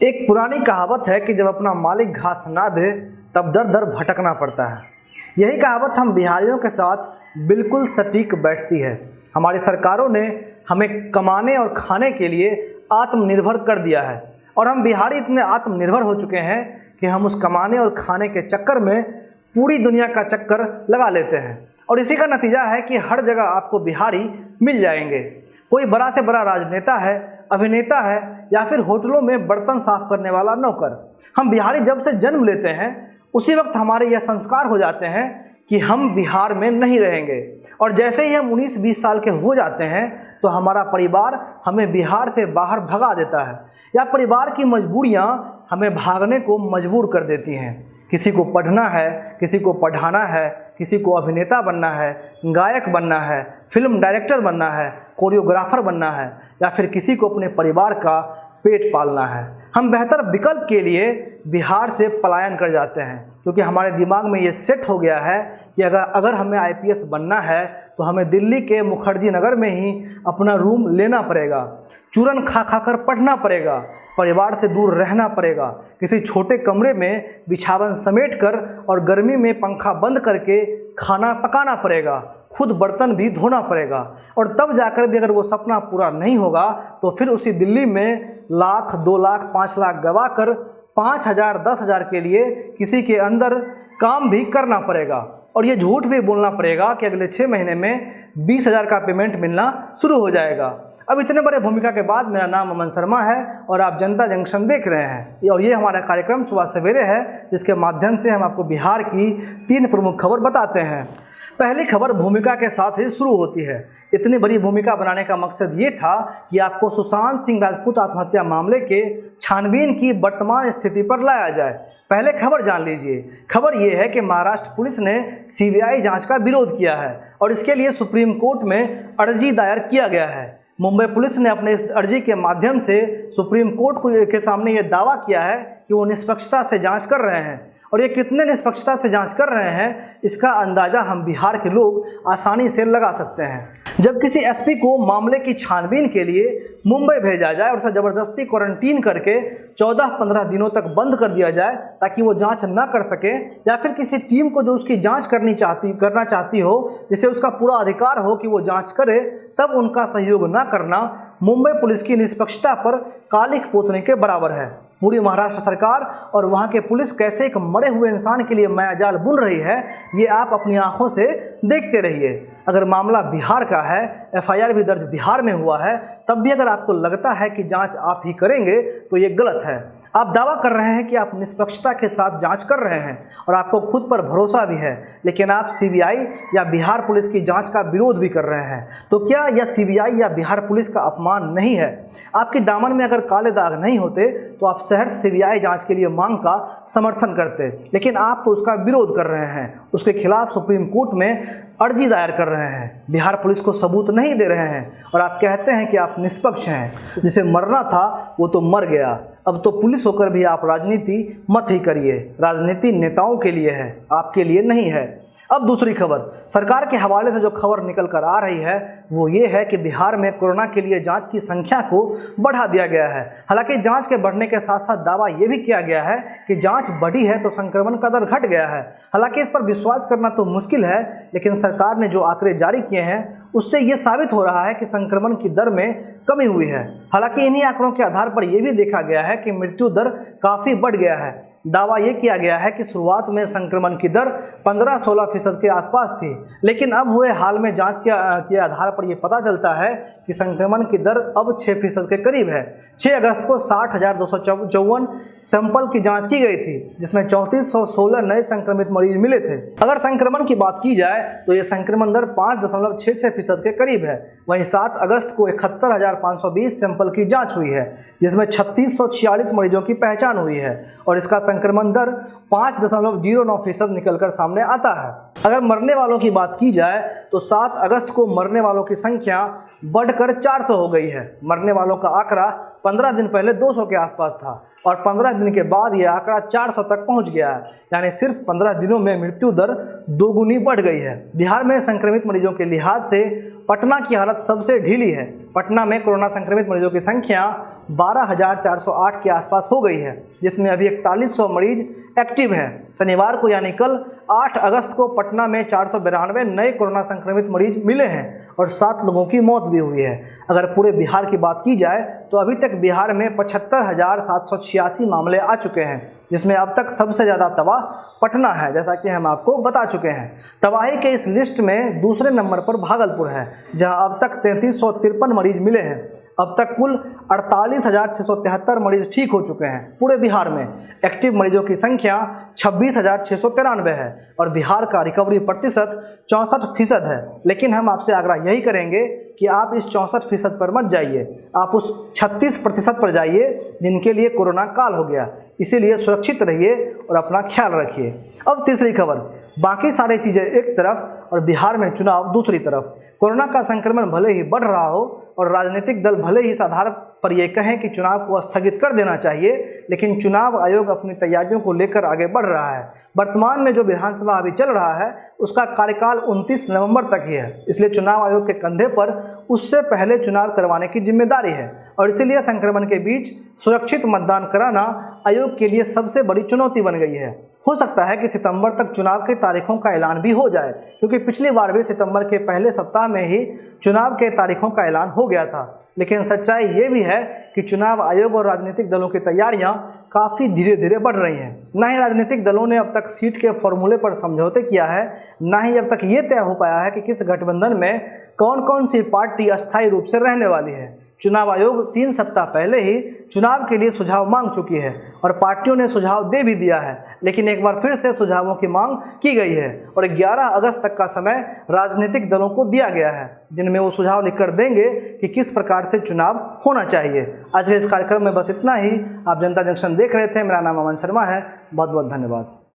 एक पुरानी कहावत है कि जब अपना मालिक घास ना दे तब दर दर भटकना पड़ता है। यही कहावत हम बिहारियों के साथ बिल्कुल सटीक बैठती है। हमारी सरकारों ने हमें कमाने और खाने के लिए आत्मनिर्भर कर दिया है और हम बिहारी इतने आत्मनिर्भर हो चुके हैं कि हम उस कमाने और खाने के चक्कर में पूरी दुनिया का चक्कर लगा लेते हैं। और इसी का नतीजा है कि हर जगह आपको बिहारी मिल जाएंगे। कोई बड़ा से बड़ा राजनेता है, अभिनेता है या फिर होटलों में बर्तन साफ करने वाला नौकर। हम बिहारी जब से जन्म लेते हैं उसी वक्त हमारे यह संस्कार हो जाते हैं कि हम बिहार में नहीं रहेंगे। और जैसे ही हम 19-20 साल के हो जाते हैं तो हमारा परिवार हमें बिहार से बाहर भगा देता है या परिवार की मजबूरियां हमें भागने को मजबूर कर देती हैं। किसी को पढ़ना है, किसी को पढ़ाना है, किसी को अभिनेता बनना है, गायक बनना है, फिल्म डायरेक्टर बनना है, कोरियोग्राफर बनना है या फिर किसी को अपने परिवार का पेट पालना है। हम बेहतर विकल्प के लिए बिहार से पलायन कर जाते हैं क्योंकि हमारे दिमाग में ये सेट हो गया है कि अगर हमें आईपीएस बनना है तो हमें दिल्ली के मुखर्जी नगर में ही अपना रूम लेना पड़ेगा, चूरन खा खा कर पढ़ना पड़ेगा, परिवार से दूर रहना पड़ेगा, किसी छोटे कमरे में बिछावन समेट कर और गर्मी में पंखा बंद करके खाना पकाना पड़ेगा, खुद बर्तन भी धोना पड़ेगा। और तब जाकर भी अगर वो सपना पूरा नहीं होगा तो फिर उसी दिल्ली में लाख, 2 लाख, 5 लाख गवा कर 5,000, 10,000 के लिए किसी के अंदर काम भी करना पड़ेगा। और ये झूठ भी बोलना पड़ेगा कि अगले 6 महीने में 20,000 का पेमेंट मिलना शुरू हो जाएगा। अब इतने बड़े भूमिका के बाद मेरा नाम अमन शर्मा है और आप जनता जंक्शन देख रहे हैं और ये हमारा कार्यक्रम सुबह सवेरे है जिसके माध्यम से हम आपको बिहार की 3 प्रमुख खबर बताते हैं। पहली खबर भूमिका के साथ ही शुरू होती है। इतनी बड़ी भूमिका बनाने का मकसद ये था कि आपको सुशांत सिंह राजपूत आत्महत्या मामले के छानबीन की वर्तमान स्थिति पर लाया जाए। पहले खबर जान लीजिए। खबर यह है कि महाराष्ट्र पुलिस ने सीबीआई जांच का विरोध किया है और इसके लिए सुप्रीम कोर्ट में अर्जी दायर किया गया है। मुंबई पुलिस ने अपने इस अर्जी के माध्यम से सुप्रीम कोर्ट के सामने ये दावा किया है कि वो निष्पक्षता से जांच कर रहे हैं। और ये कितने निष्पक्षता से जांच कर रहे हैं इसका अंदाज़ा हम बिहार के लोग आसानी से लगा सकते हैं। जब किसी एसपी को मामले की छानबीन के लिए मुंबई भेजा जाए और उसे ज़बरदस्ती क्वारंटीन करके 14-15 दिनों तक बंद कर दिया जाए ताकि वो जांच ना कर सके या फिर किसी टीम को जो उसकी जांच करना चाहती हो, जिसे उसका पूरा अधिकार हो कि वो जांच करे, तब उनका सहयोग ना करना मुंबई पुलिस की निष्पक्षता पर कालिख पोतने के बराबर है। पूरी महाराष्ट्र सरकार और वहाँ के पुलिस कैसे एक मरे हुए इंसान के लिए मायाजाल बुन रही है ये आप अपनी आंखों से देखते रहिए। अगर मामला बिहार का है, एफआईआर भी दर्ज बिहार में हुआ है, तब भी अगर आपको लगता है कि जांच आप ही करेंगे तो ये गलत है। आप दावा कर रहे हैं कि आप निष्पक्षता के साथ जांच कर रहे हैं और आपको खुद पर भरोसा भी है, लेकिन आप सीबीआई या बिहार पुलिस की जांच का विरोध भी कर रहे हैं। तो क्या यह सीबीआई या बिहार पुलिस का अपमान नहीं है? आपके दामन में अगर काले दाग नहीं होते तो आप शहर से सीबीआई जांच के लिए मांग का समर्थन करते, लेकिन आप तो उसका विरोध कर रहे हैं, उसके खिलाफ सुप्रीम कोर्ट में अर्जी दायर कर रहे हैं, बिहार पुलिस को सबूत नहीं दे रहे हैं और आप कहते हैं कि आप निष्पक्ष हैं। जिसे मरना था वो तो मर गया। अब तो पुलिस होकर भी आप राजनीति मत ही करिए। राजनीति नेताओं के लिए है, आपके लिए नहीं है। अब दूसरी खबर सरकार के हवाले से जो खबर निकल कर आ रही है वो ये है कि बिहार में कोरोना के लिए जांच की संख्या को बढ़ा दिया गया है। हालांकि जांच के बढ़ने के साथ साथ दावा ये भी किया गया है कि जांच बढ़ी है तो संक्रमण का दर घट गया है। हालांकि इस पर विश्वास करना तो मुश्किल है, लेकिन सरकार ने जो आंकड़े जारी किए हैं उससे ये साबित हो रहा है कि संक्रमण की दर में कमी हुई है। हालांकि इन्हीं आंकड़ों के आधार पर यह भी देखा गया है कि मृत्यु दर काफ़ी बढ़ गया है। दावा यह किया गया है कि शुरुआत में संक्रमण की दर 15-16% के आसपास थी, लेकिन अब हुए हाल में जांच के आधार पर यह पता चलता है कि संक्रमण की दर अब 6% के करीब है। 6 अगस्त को 60,254 सैंपल की जांच की गई थी, जिसमें 3416 नए संक्रमित मरीज मिले थे। अगर संक्रमण की बात की जाए तो यह संक्रमण दर 5.66% के करीब है। वहीं 7 अगस्त को 71,520 सैंपल की जाँच हुई है, जिसमें 3646 मरीजों की पहचान हुई है और इसका संक्रमण दर 5.09% निकलकर सामने आता है। अगर मरने वालों की बात की जाए तो 7 अगस्त को मरने वालों की संख्या बढ़कर 400 हो गई है। मरने वालों का आंकड़ा 15 दिन पहले 200 के आसपास था और 15 दिन के बाद यह आंकड़ा 400 तक पहुंच गया है, यानी सिर्फ 15 दिनों में मृत्यु दर दोगुनी बढ़ गई है। बिहार में संक्रमित मरीजों के लिहाज से पटना की हालत सबसे ढीली है। पटना में कोरोना संक्रमित मरीजों की संख्या 12,408 के आसपास हो गई है, जिसमें अभी 4100 मरीज एक्टिव हैं। शनिवार को यानी कल 8 अगस्त को पटना में 492 नए कोरोना संक्रमित मरीज मिले हैं और 7 लोगों की मौत भी हुई है। अगर पूरे बिहार की बात की जाए तो अभी तक बिहार में 75,786 मामले आ चुके हैं, जिसमें अब तक सबसे ज़्यादा तबाह पटना है, जैसा कि हम आपको बता चुके हैं। तबाही के इस लिस्ट में दूसरे नंबर पर भागलपुर है, जहां अब तक 3353 मरीज मिले हैं। अब तक कुल 48,673 मरीज ठीक हो चुके हैं। पूरे बिहार में एक्टिव मरीजों की संख्या 26,693 है और बिहार का रिकवरी प्रतिशत 64% है। लेकिन हम आपसे आग्रह यही करेंगे कि आप इस 64% पर मत जाइए, आप उस 36% पर जाइए जिनके लिए कोरोना काल हो गया। इसीलिए सुरक्षित रहिए और अपना ख्याल रखिए। अब तीसरी खबर, बाकी सारी चीज़ें एक तरफ और बिहार में चुनाव दूसरी तरफ। कोरोना का संक्रमण भले ही बढ़ रहा हो और राजनीतिक दल भले ही इस आधार पर यह कहें कि चुनाव को स्थगित कर देना चाहिए, लेकिन चुनाव आयोग अपनी तैयारियों को लेकर आगे बढ़ रहा है। वर्तमान में जो विधानसभा अभी चल रहा है उसका कार्यकाल 29 नवंबर तक ही है, इसलिए चुनाव आयोग के कंधे पर उससे पहले चुनाव करवाने की जिम्मेदारी है और इसीलिए संक्रमण के बीच सुरक्षित मतदान कराना आयोग के लिए सबसे बड़ी चुनौती बन गई है। हो सकता है कि सितंबर तक चुनाव की तारीखों का ऐलान भी हो जाए, क्योंकि पिछली बार भी सितंबर के पहले सप्ताह में ही चुनाव के तारीखों का ऐलान हो गया था। लेकिन सच्चाई ये भी है कि चुनाव आयोग और राजनीतिक दलों की तैयारियां काफ़ी धीरे धीरे बढ़ रही हैं। ना ही राजनीतिक दलों ने अब तक सीट के फॉर्मूले पर समझौते किया है, ना ही अब तक ये तय हो पाया है कि किस गठबंधन में कौन कौन सी पार्टी अस्थायी रूप से रहने वाली है। चुनाव आयोग 3 सप्ताह पहले ही चुनाव के लिए सुझाव मांग चुकी है और पार्टियों ने सुझाव दे भी दिया है, लेकिन एक बार फिर से सुझावों की मांग की गई है और 11 अगस्त तक का समय राजनीतिक दलों को दिया गया है, जिनमें वो सुझाव लिखकर देंगे कि किस प्रकार से चुनाव होना चाहिए। आज के इस कार्यक्रम में बस इतना ही। आप जनता जंक्शन देख रहे थे। मेरा नाम अमन शर्मा है। बहुत बहुत धन्यवाद।